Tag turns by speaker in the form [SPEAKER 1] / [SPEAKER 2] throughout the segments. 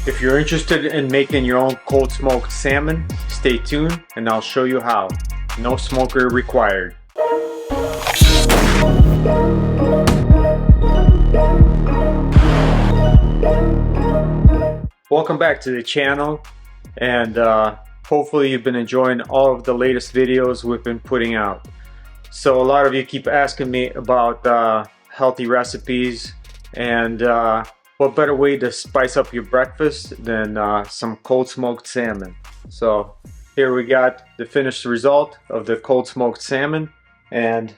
[SPEAKER 1] If you're interested in making your own cold smoked salmon, stay tuned and I'll show you how. No smoker required. Welcome back to the channel, and hopefully you've been enjoying all of the latest videos we've been putting out. So a lot of you keep asking me about healthy recipes, and what better way to spice up your breakfast than some cold smoked salmon. So here we got the finished result of the cold smoked salmon, and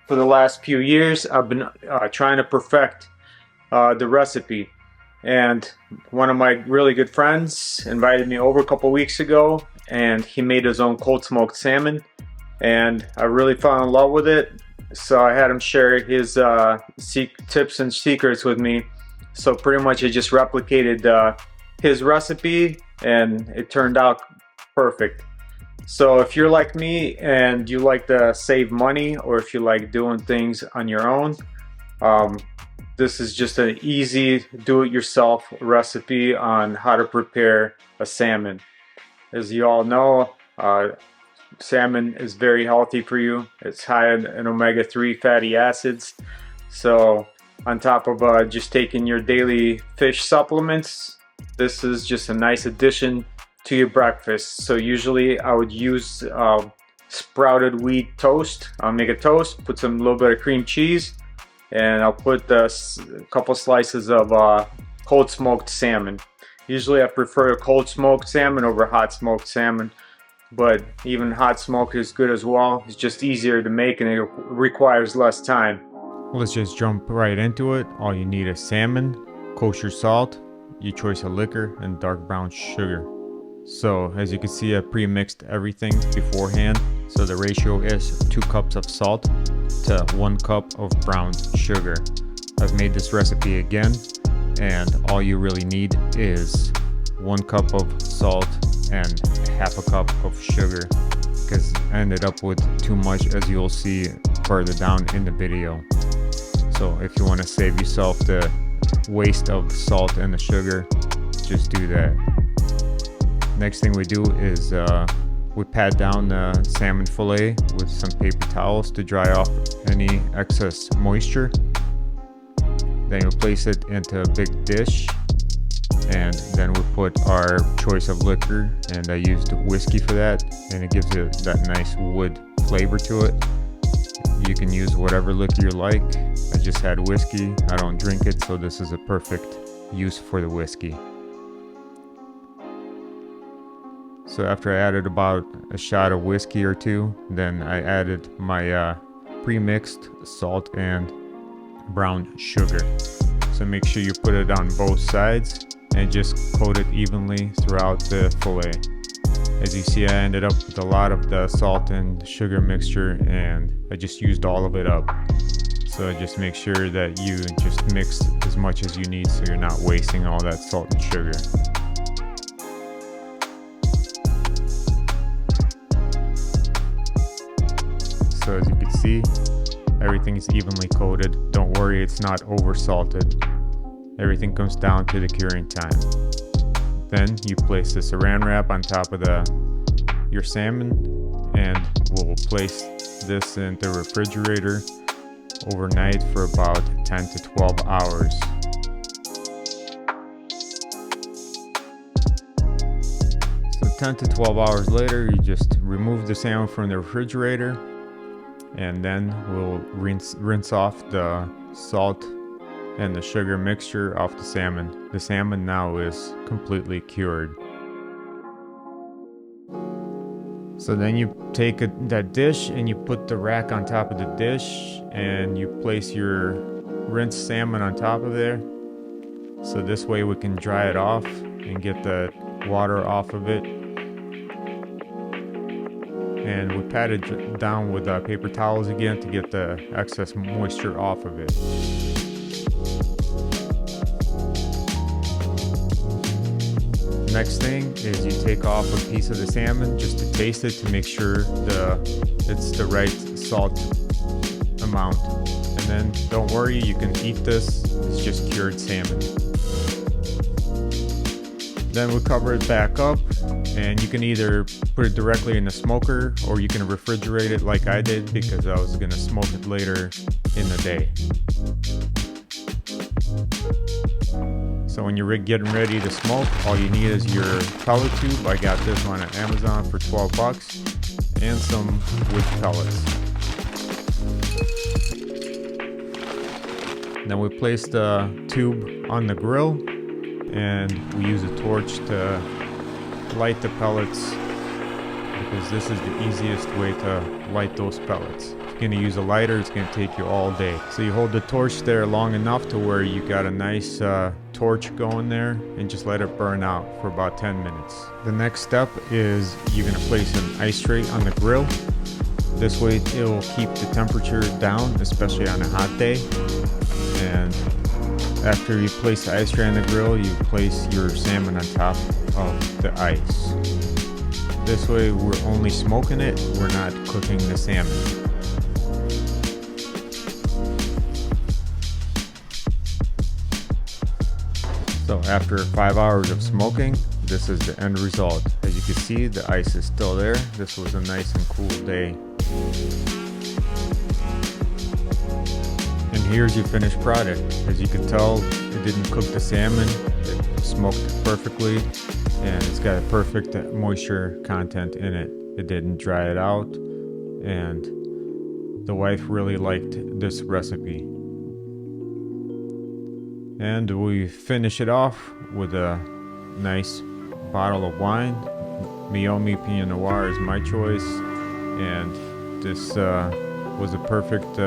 [SPEAKER 1] for the last few years I've been trying to perfect the recipe. And one of my really good friends invited me over a couple weeks ago, and he made his own cold smoked salmon, and I really fell in love with it. So I had him share his tips and secrets with me. So pretty much I just replicated his recipe, and it turned out perfect. So if you're like me and you like to save money, or if you like doing things on your own, this is just an easy do-it-yourself recipe on how to prepare a salmon. As you all know, salmon is very healthy for you. It's high in omega-3 fatty acids. So on top of just taking your daily fish supplements, this is just a nice addition to your breakfast. So usually I would use sprouted wheat toast. I'll make a toast, put some little bit of cream cheese, and I'll put a couple slices of cold smoked salmon. Usually I prefer cold smoked salmon over hot smoked salmon, but even hot smoked is good as well. It's just easier to make and it requires less time.
[SPEAKER 2] Let's just jump right into it. All you need is salmon, kosher salt, your choice of liquor, and dark brown sugar. So as you can see, I pre-mixed everything beforehand. So the ratio is 2 cups of salt to 1 cup of brown sugar. I've made this recipe again, and all you really need is 1 cup of salt and half a cup of sugar, because I ended up with too much, as you'll see further down in the video. So if you want to save yourself the waste of the salt and the sugar, just do that. Next thing we do is we pat down the salmon fillet with some paper towels to dry off any excess moisture. Then we place it into a big dish, and then we put our choice of liquor, and I used whiskey for that, and it gives it that nice wood flavor to it. You can use whatever liquor you like. I just had whiskey. I don't drink it, so this is a perfect use for the whiskey. So after I added about a shot of whiskey or two, then I added my pre-mixed salt and brown sugar. So make sure you put it on both sides and just coat it evenly throughout the fillet. As you see, I ended up with a lot of the salt and sugar mixture, and I just used all of it up. So just make sure that you just mix as much as you need so you're not wasting all that salt and sugar. So as you can see, everything is evenly coated. Don't worry, it's not over salted. Everything comes down to the curing time. Then you place the saran wrap on top of your salmon, and we'll place this in the refrigerator overnight for about 10 to 12 hours. So 10 to 12 hours later, you just remove the salmon from the refrigerator, and then we'll rinse off the salt and the sugar mixture off the salmon. The salmon now is completely cured. So then you take that dish and you put the rack on top of the dish, and you place your rinsed salmon on top of there. So this way we can dry it off and get the water off of it. And we pat it down with paper towels again to get the excess moisture off of it. Next thing is you take off a piece of the salmon just to taste it, to make sure it's the right salt amount. And then don't worry, you can eat this. It's just cured salmon. Then we cover it back up, and you can either put it directly in the smoker or you can refrigerate it like I did because I was going to smoke it later in the day. So when you're getting ready to smoke, all you need is your pellet tube. I got this one at Amazon for 12 bucks and some wood pellets. Then we place the tube on the grill and we use a torch to light the pellets because this is the easiest way to light those pellets. If you're going to use a lighter, it's going to take you all day. So you hold the torch there long enough to where you got a nice torch going there and just let it burn out for about 10 minutes. The next step is you're going to place an ice tray on the grill. This way it will keep the temperature down, especially on a hot day. And after you place the ice tray on the grill, you place your salmon on top of the ice. This way we're only smoking it, we're not cooking the salmon. So after 5 hours of smoking, this is the end result. As you can see, the ice is still there. This was a nice and cool day. And here's your finished product. As you can tell, it didn't cook the salmon. It smoked perfectly, and it's got a perfect moisture content in it. It didn't dry it out, and the wife really liked this recipe. And we finish it off with a nice bottle of wine. Meiomi Pinot Noir is my choice, and this was a perfect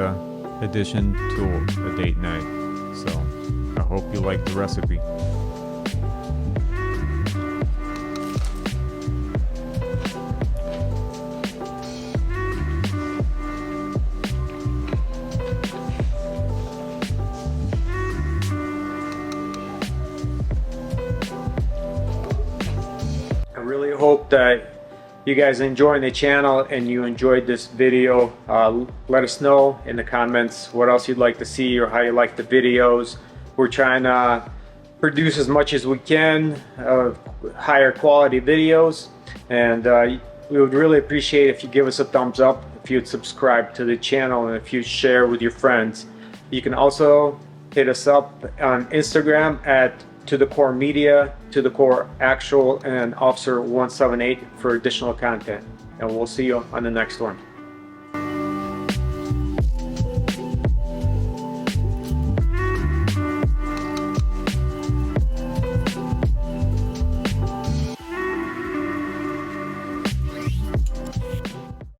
[SPEAKER 2] addition to a date night. So I hope you like the recipe.
[SPEAKER 1] I really hope that you guys enjoying the channel and you enjoyed this video. Let us know in the comments what else you'd like to see or how you like the videos. We're trying to produce as much as we can of higher quality videos, and we would really appreciate if you give us a thumbs up, if you'd subscribe to the channel, and if you share with your friends. You can also hit us up on Instagram at To The Core Media, To The Core Actual, and Officer 178 for additional content. And we'll see you on the next one.